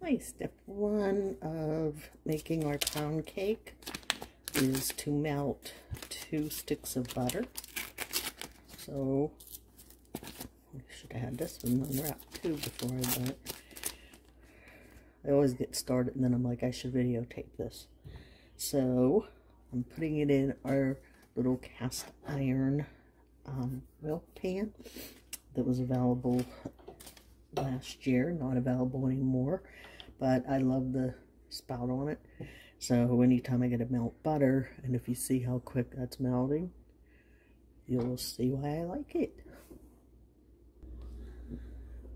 Hi, step one of making our pound cake is to melt 2 sticks of butter. So I should have had this one unwrapped too before I done it. I always get started and then I'm like, I should videotape this. So I'm putting it in our little cast iron milk pan that was available last year, not available anymore, but I love the spout on it. So anytime I get to melt butter, and if you see how quick that's melting, you'll see why I like it.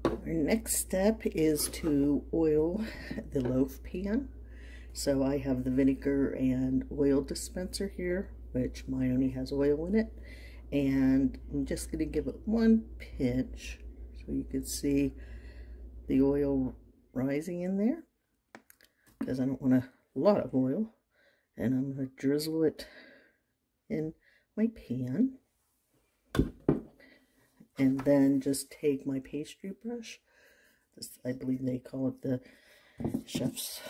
Our next step is to oil the loaf pan. So I have the vinegar and oil dispenser here, which mine only has oil in it, and I'm just going to give it one pinch so you can see the oil rising in there, because I don't want a lot of oil. And I'm going to drizzle it in my pan, and then just take my pastry brush. This, I believe they call it the chef's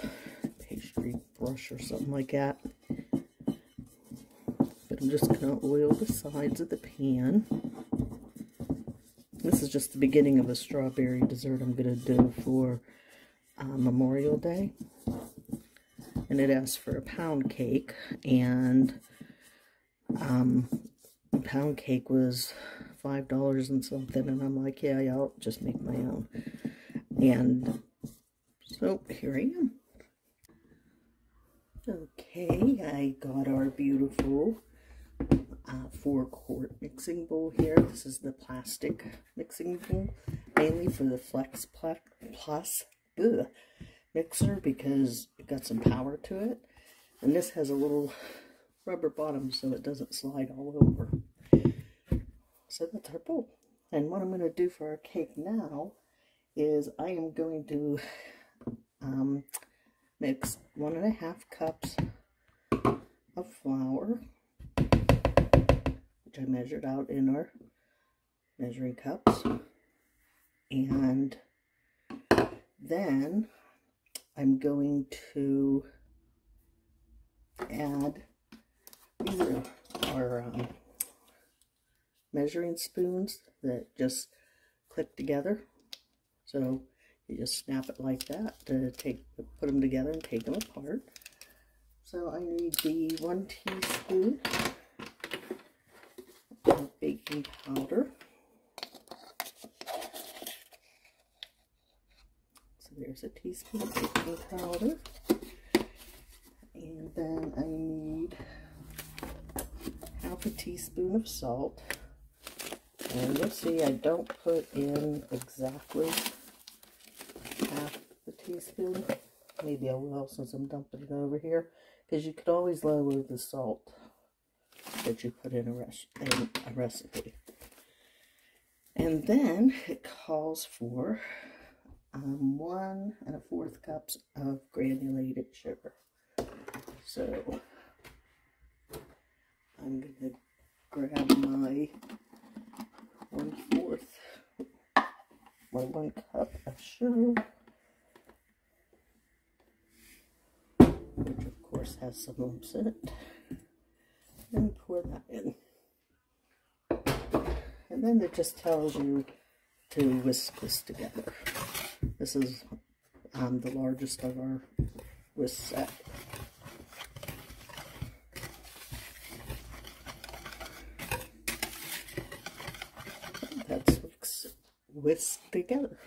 pastry brush or something like that. But I'm just going to oil the sides of the pan. This is just the beginning of a strawberry dessert I'm going to do for Memorial Day. And it asks for a pound cake, and the pound cake was $5 and something, and I'm like, yeah, I'll just make my own. And so here I am. Okay, I got our beautiful 4-quart mixing bowl here. This is the plastic mixing bowl, mainly for the Flex Plus mixer, because it got some power to it. And this has a little rubber bottom so it doesn't slide all over. So that's our bowl. And what I'm going to do for our cake now is I am going to mix 1.5 cups of flour, which I measured out in our measuring cups, and then I'm going to add, these are our measuring spoons that just click together. So you just snap it like that to put them together and take them apart. So I need the 1 teaspoon of baking powder. So there's a teaspoon of baking powder. And then I need 1/2 teaspoon of salt. And you'll see I don't put in exactly 1/2 teaspoon. Maybe I will since I'm dumping it over here, because you could always lower the salt that you put in a recipe. And then it calls for 1 1/4 cups of granulated sugar. So I'm going to grab my 1 cup of sugar, which of course has some lumps in it, and pour that in. And then it just tells you to whisk this together. This is the largest of our whisk set. That's whisked together.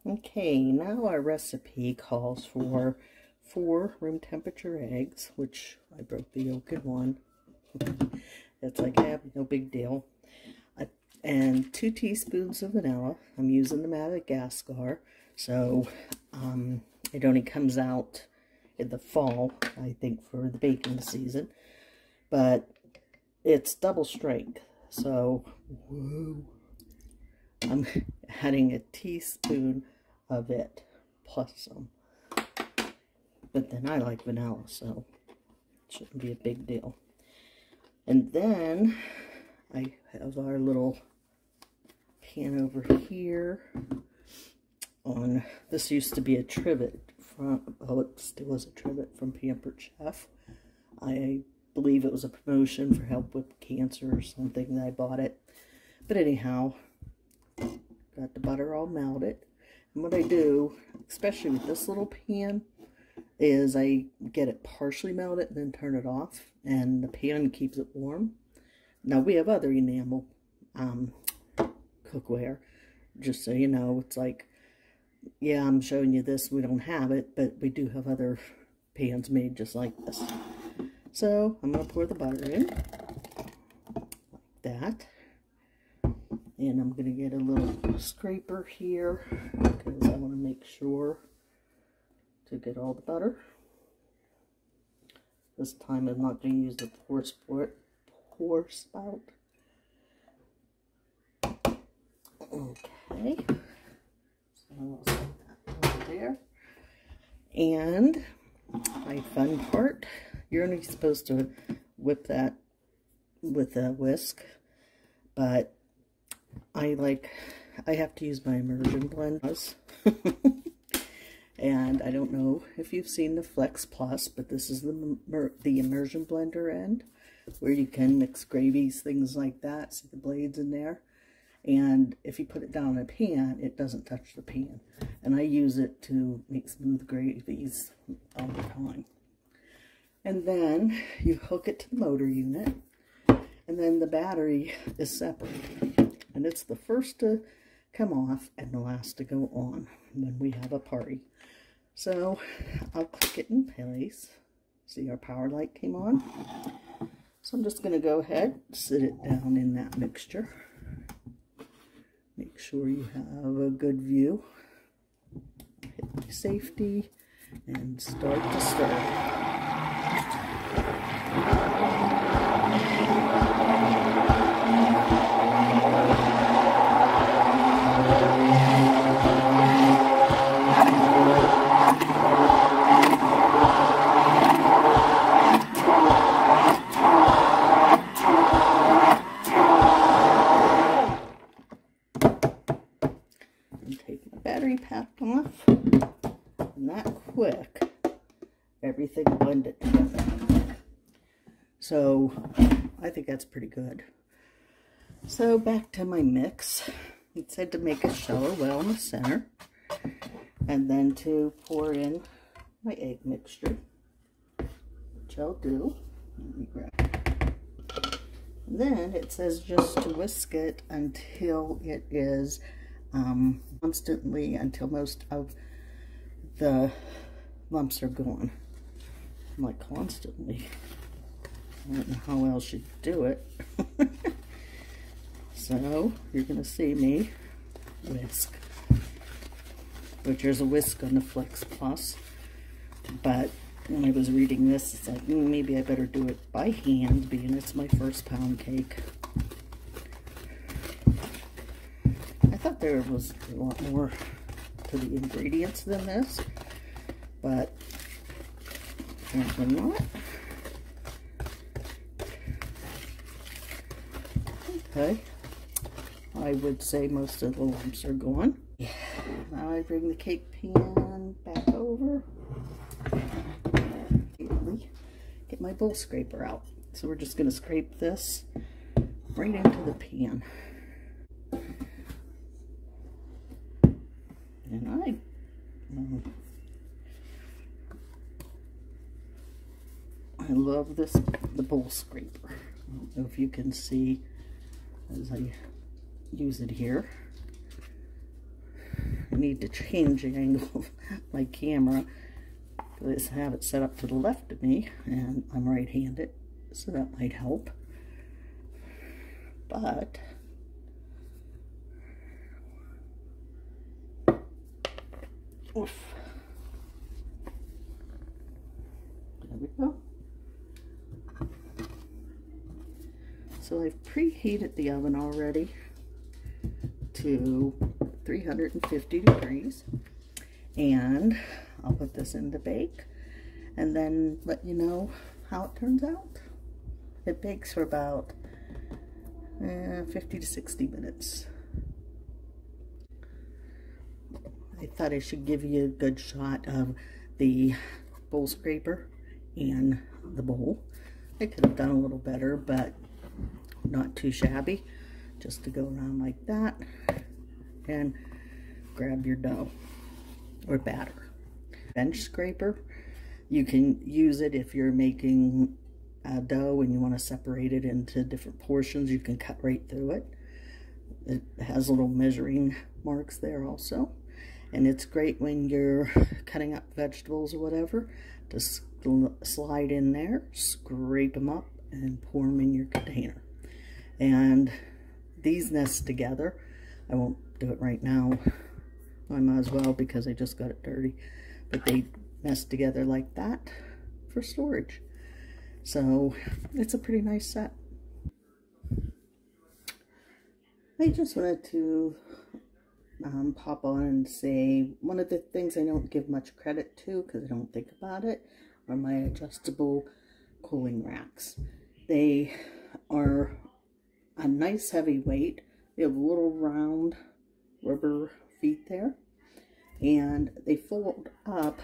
Okay, now our recipe calls for 4 room temperature eggs, which I broke the yolk in 1. It's like, yeah, no big deal. And 2 teaspoons of vanilla. I'm using the Madagascar, so it only comes out in the fall, I think, for the baking season. But it's double strength, so whoa, I'm adding a teaspoon of it plus some. But then I like vanilla, so it shouldn't be a big deal. And then I have our little pan over here on, this used to be a trivet from, oh, it still is a trivet from Pampered Chef. I believe it was a promotion for help with cancer or something that I bought it. But anyhow, got the butter all melted. And what I do, especially with this little pan, is I get it partially melted and then turn it off, and the pan keeps it warm. Now we have other enamel cookware, just so you know. It's like, yeah, I'm showing you this, we don't have it, but we do have other pans made just like this. So I'm going to pour the butter in, like that. And I'm going to get a little scraper here, because I want to make sure to get all the butter. This time I'm not going to use the pour spout. Okay. So I'll set that over there. And my fun part, you're only supposed to whip that with a whisk, but I have to use my immersion blenders. And I don't know if you've seen the Flex Plus, but this is the immersion blender end, where you can mix gravies, things like that. See the blades in there? And if you put it down in a pan, it doesn't touch the pan. And I use it to make smooth gravies all the time. And then you hook it to the motor unit, and then the battery is separate. And it's the first to come off and the last to go on when we have a party. So I'll click it in place. See, our power light came on. So I'm just going to go ahead, sit it down in that mixture. Make sure you have a good view. Hit my safety and start to stir. Battery pack off, and that quick, everything blended together. So I think that's pretty good. So back to my mix. It said to make a shallow well in the center, and then to pour in my egg mixture, which I'll do. Let me grab. And then it says just to whisk it until it is constantly, until most of the lumps are gone. I'm like, constantly. I don't know how else you do it. So you're gonna see me whisk, which there's a whisk on the Flex Plus, but when I was reading this, it's like, maybe I better do it by hand, being it's my first pound cake. I thought there was a lot more to the ingredients than this, but apparently not. Okay, I would say most of the lumps are gone. Now I bring the cake pan back over. Get my bowl scraper out. So we're just going to scrape this right into the pan. And I love this, the bowl scraper. I don't know if you can see as I use it here. I need to change the angle of my camera because I have it set up to the left of me, and I'm right-handed, so that might help. But oof. There we go. So I've preheated the oven already to 350 degrees, and I'll put this in to bake and then let you know how it turns out. It bakes for about 50 to 60 minutes. I thought I should give you a good shot of the bowl scraper and the bowl. I could have done a little better, but not too shabby. Just to go around like that and grab your dough or batter. Bench scraper, you can use it if you're making a dough and you want to separate it into different portions. You can cut right through it. It has little measuring marks there also. And it's great when you're cutting up vegetables or whatever. Just slide in there, scrape them up, and pour them in your container. And these nest together. I won't do it right now. I might as well because I just got it dirty. But they nest together like that for storage. So it's a pretty nice set. I just wanted to pop on and say one of the things I don't give much credit to because I don't think about it are my adjustable cooling racks. They are a nice heavy weight. They have little round rubber feet there, and they fold up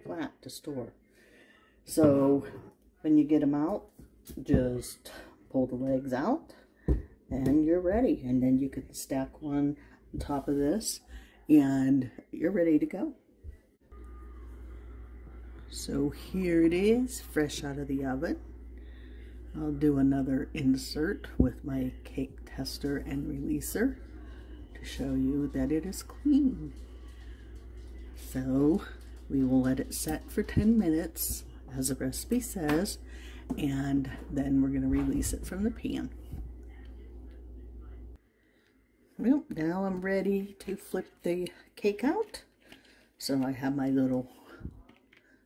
flat to store. So when you get them out, just pull the legs out and you're ready. And then you can stack one on top of this and you're ready to go. So here it is, fresh out of the oven. I'll do another insert with my cake tester and releaser to show you that it is clean. So we will let it set for 10 minutes as the recipe says, and then we're going to release it from the pan. Well, now I'm ready to flip the cake out. So I have my little,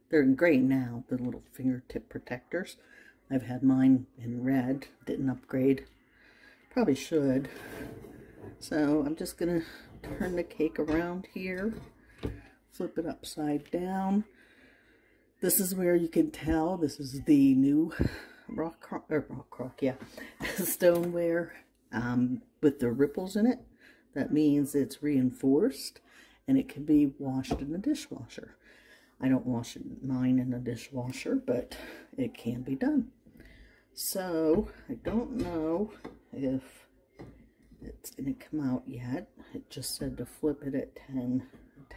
they're in gray now, the little fingertip protectors. I've had mine in red, didn't upgrade. Probably should. So I'm just going to turn the cake around here, flip it upside down. This is where you can tell this is the new stoneware with the ripples in it. That means it's reinforced and it can be washed in the dishwasher. I don't wash mine in the dishwasher, but it can be done. So I don't know if it's going to come out yet. It just said to flip it at 10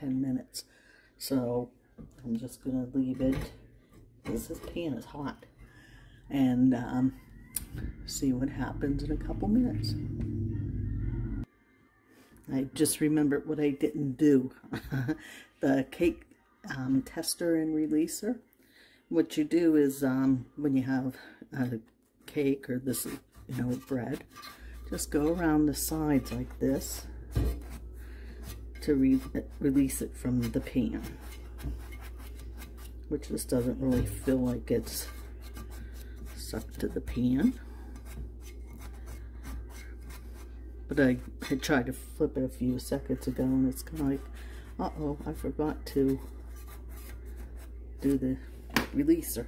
minutes. So I'm just going to leave it because this pan is hot and see what happens in a couple minutes. I just remembered what I didn't do. The cake tester and releaser. What you do is when you have a cake or this, bread, just go around the sides like this to release it from the pan, which just doesn't really feel like it's stuck to the pan. But I tried to flip it a few seconds ago and it's kind of like, uh-oh, I forgot to do the releaser.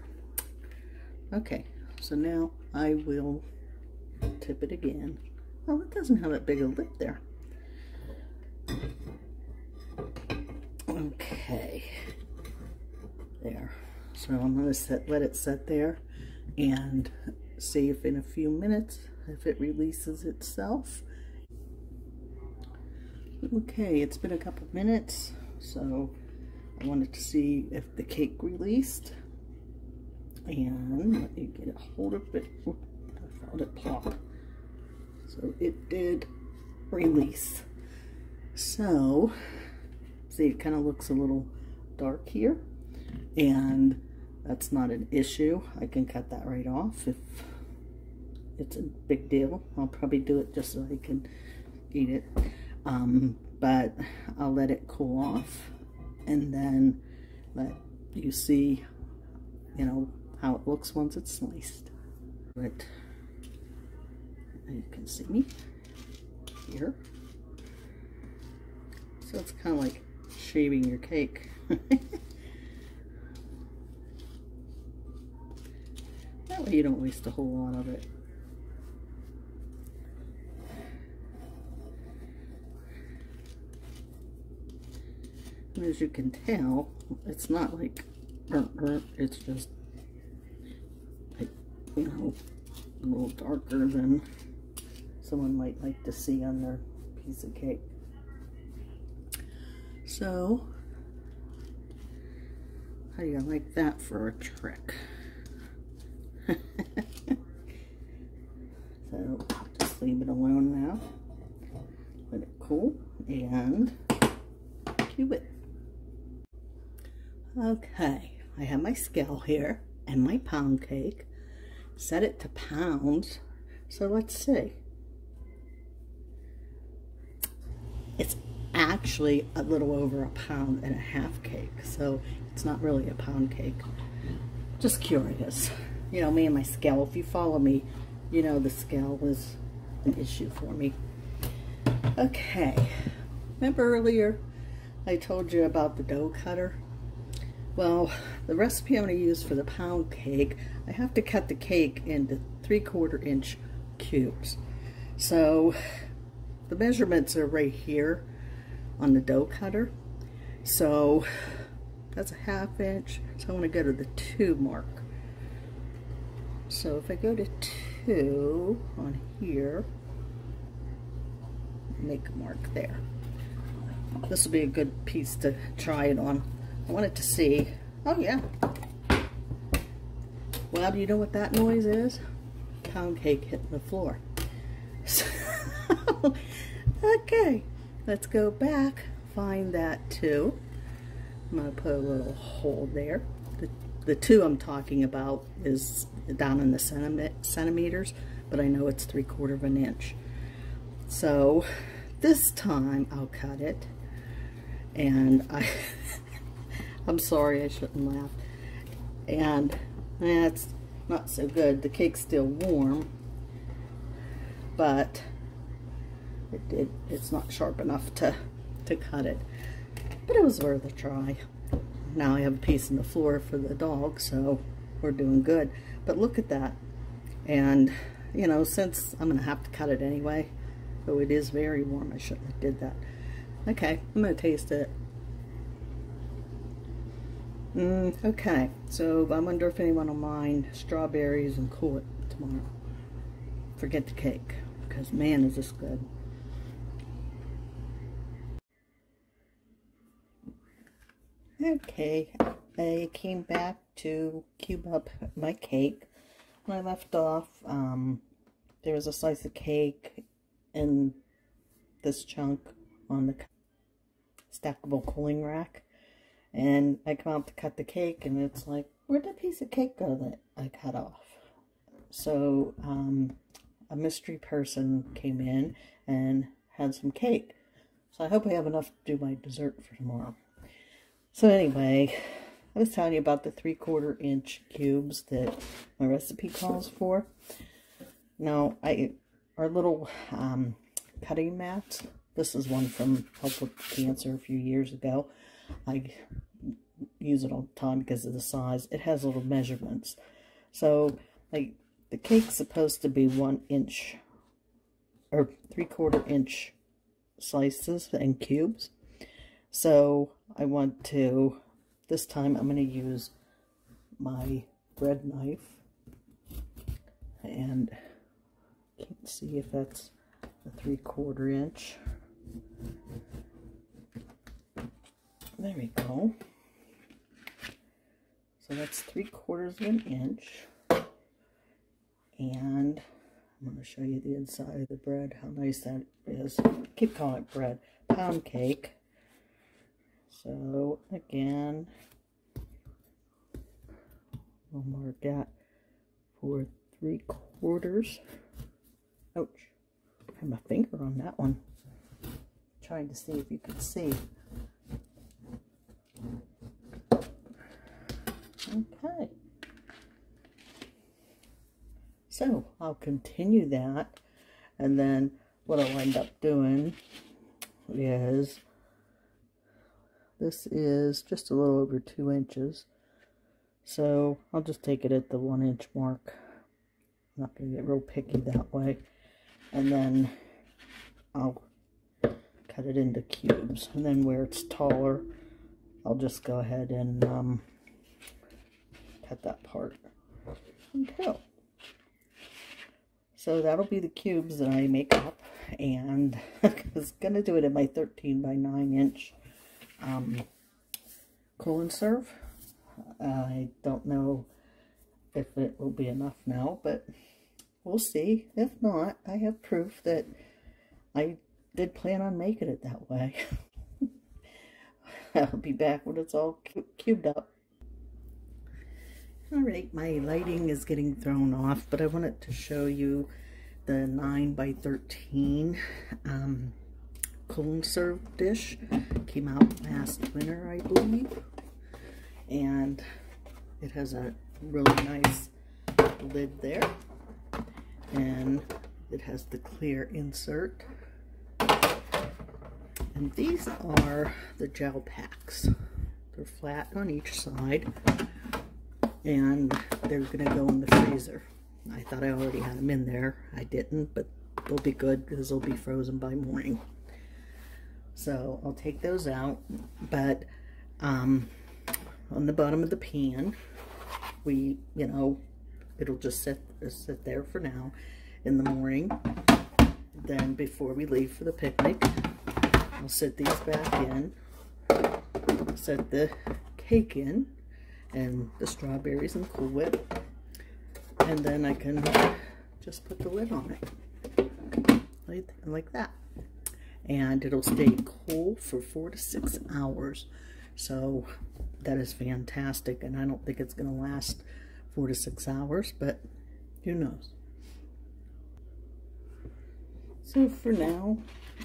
Okay, so now I will tip it again. Oh, it doesn't have that big a lip there. Okay, there. So I'm going to let it set there and see if in a few minutes if it releases itself. Okay, it's been a couple minutes, so I wanted to see if the cake released. And let me get a hold of it. Oop, I found it plop. So it did release. So, see, it kind of looks a little dark here. And that's not an issue. I can cut that right off if it's a big deal. I'll probably do it just so I can eat it. But I'll let it cool off and then let you see, how it looks once it's sliced. But you can see me here. So it's kind of like shaving your cake. That way you don't waste a whole lot of it. as you can tell, it's not like burnt. It's just, like, you know, a little darker than someone might like to see on their piece of cake. So, how do you like that for a trick? So, just leave it alone now. Let it cool and cube it. Okay, I have my scale here and my pound cake. Set it to pounds. So let's see. It's actually a little over 1.5 pound cake, so it's not really a pound cake. Just curious. You know, me and my scale, if you follow me, you know the scale was an issue for me. Okay, remember earlier I told you about the dough cutter? Well, the recipe I'm going to use for the pound cake, I have to cut the cake into 3/4 inch cubes. So the measurements are right here on the dough cutter. So that's a 1/2 inch. So I want to go to the 2 mark. So if I go to 2 on here, make a mark there. This will be a good piece to try it on. I wanted to see. Oh yeah. Well, do you know what that noise is? Pound cake hitting the floor. So, okay, let's go back, find that 2. I'm going to put a little hole there. The 2 I'm talking about is down in the centimeters, but I know it's 3/4 inch. So this time I'll cut it, and I'm sorry, I shouldn't laugh. And that's not so good. The cake's still warm, but it's not sharp enough to cut it. But it was worth a try. Now I have a piece on the floor for the dog, so we're doing good. But look at that. And, you know, since I'm going to have to cut it anyway, though it is very warm, I shouldn't have did that. Okay, I'm going to taste it. Okay, so I wonder if anyone will mind strawberries and cool it tomorrow. Forget the cake, because man, is this good. Okay, I came back to cube up my cake. When I left off, there was a slice of cake in this chunk on the stackable cooling rack. And I come out to cut the cake, and it's like, where'd that piece of cake go that I cut off? So, a mystery person came in and had some cake. So I hope I have enough to do my dessert for tomorrow. So anyway, I was telling you about the 3/4 inch cubes that my recipe calls for. Now, our little cutting mats, this is one from Help with Cancer a few years ago. I use it all the time because of the size. It has little measurements. So, like, the cake's supposed to be 1 inch or 3/4 inch slices and cubes. So I want to, this time I'm going to use my bread knife, and can't see if that's a 3/4 inch. There we go. So that's 3/4 inch. And I'm going to show you the inside of the bread, how nice that is. I keep calling it bread. Pound cake. So again, we'll mark that for 3/4. Ouch. I have my finger on that one. Trying to see if you can see. Okay. So I'll continue that, and then what I'll end up doing is, this is just a little over 2 inches, so I'll just take it at the 1 inch mark. I'm not going to get real picky that way, and then I'll cut it into cubes, and then where it's taller I'll just go ahead and cut that part and go. So that'll be the cubes that I make up, and I was going to do it in my 13 by 9 inch cool and serve. I don't know if it will be enough now, but we'll see. If not, I have proof that I did plan on making it that way. I'll be back when it's all cubed up. Alright, my lighting is getting thrown off, but I wanted to show you the 9 by 13 cool and serve dish. Came out last winter, I believe. And it has a really nice lid there. And it has the clear insert. And these are the gel packs. They're flat on each side, and they're gonna go in the freezer. I thought I already had them in there. I didn't, but they'll be good because they'll be frozen by morning. So I'll take those out, but on the bottom of the pan, it'll just sit there for now. In the morning, then before we leave for the picnic, I'll set these back in, set the cake in, and the strawberries and Cool Whip, and then I can just put the lid on it, like that. And it'll stay cool for 4 to 6 hours. So that is fantastic, and I don't think it's going to last 4 to 6 hours, but who knows. So for now,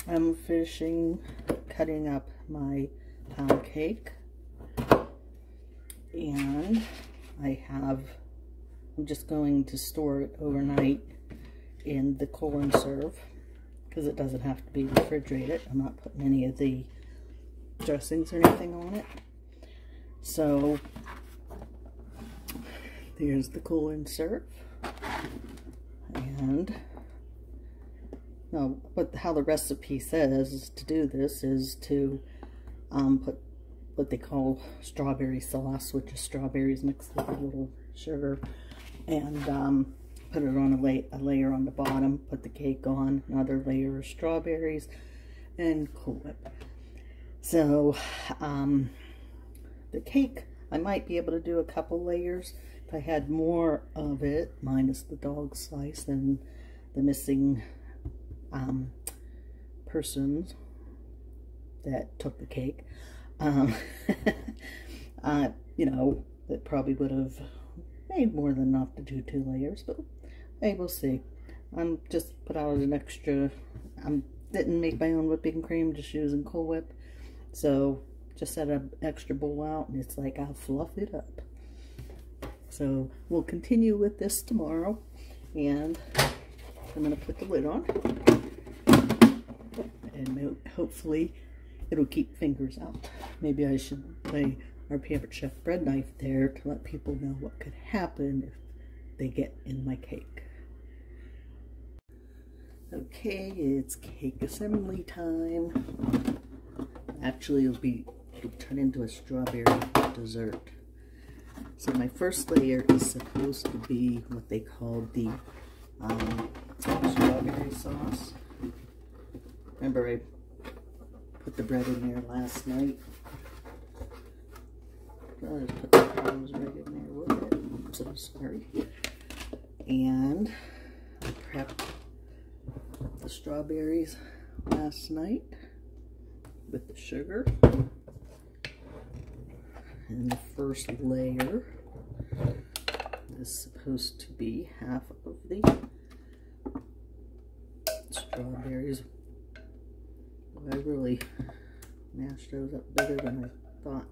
I'm finishing cutting up my pound cake, and I'm just going to store it overnight in the cool and serve because it doesn't have to be refrigerated. I'm not putting any of the dressings or anything on it. So here's the cool and serve, and how the recipe says to do this is to put what they call strawberry sauce, which is strawberries mixed with a little sugar, and put it on a layer on the bottom, put the cake on, another layer of strawberries, and Cool Whip. So the cake, I might be able to do a couple layers if I had more of it, minus the dog slice and the missing persons that took the cake. That probably would have made more than enough to do 2 layers, but hey, we'll see. I'm just put out an extra, didn't make my own whipping cream, just using Cool Whip, so just set an extra bowl out, and it's like I'll fluff it up. So we'll continue with this tomorrow, and I'm going to put the lid on, and hopefully it'll keep fingers out. Maybe I should lay our Pampered Chef bread knife there to let people know what could happen if they get in my cake. Okay, it's cake assembly time. Actually, it'll turn into a strawberry dessert. So my first layer is supposed to be what they call the strawberry sauce. Remember, I put the bread in there last night. I'll just put the crumbs right in there with it. I'm so sorry. And I prepped the strawberries last night with the sugar. And the first layer is supposed to be half of the strawberries. I really mashed those up better than I thought.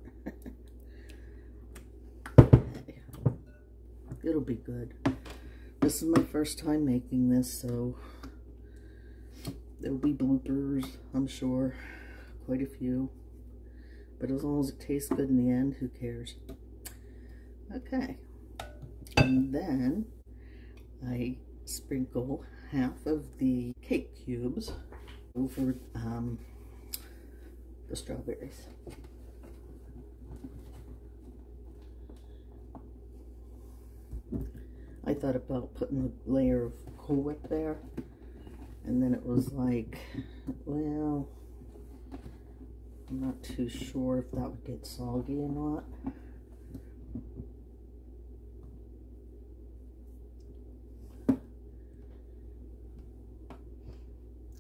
It'll be good. This is my first time making this, so there'll be bloopers, I'm sure. Quite a few. But as long as it tastes good in the end, who cares? Okay. And then I sprinkle half of the cake cubes over the strawberries. thought about putting a layer of Cool Whip there, and then it was like, well, I'm not too sure if that would get soggy or not.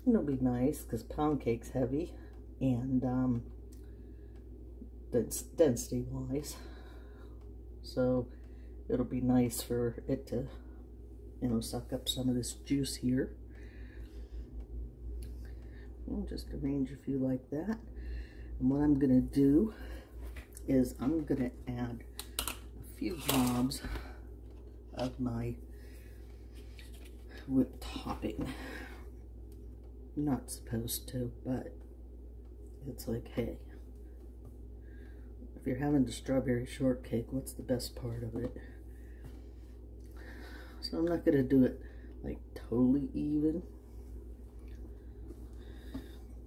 It'll be nice because pound cake's heavy and density wise, so it'll be nice for it to, you know, suck up some of this juice here. I'll just arrange a few like that. And what I'm gonna do is I'm gonna add a few globs of my whipped topping. Not supposed to, but it's like, hey, if you're having the strawberry shortcake, what's the best part of it? So I'm not gonna do it like totally even.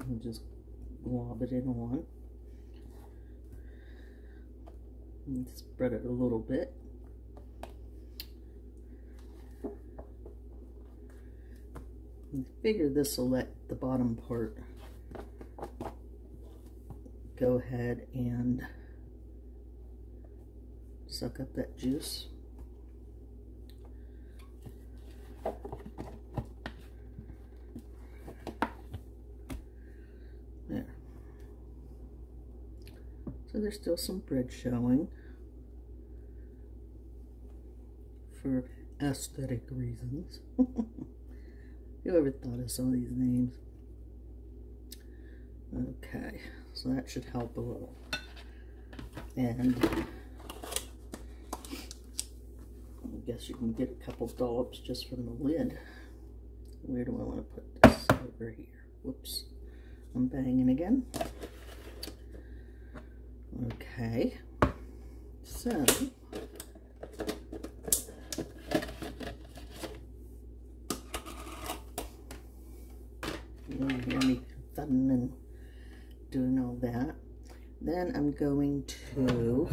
I'll just glob it in on and spread it a little bit. I figure this will let the bottom part go ahead and suck up that juice. There. So there's still some bread showing for aesthetic reasons. Whoever thought of some of these names? Okay, so that should help a little. And I guess you can get a couple dollops just from the lid. Where do I want to put this? Over here. Whoops. I'm banging again. Okay. So you hear me thudding and doing all that. Then I'm going to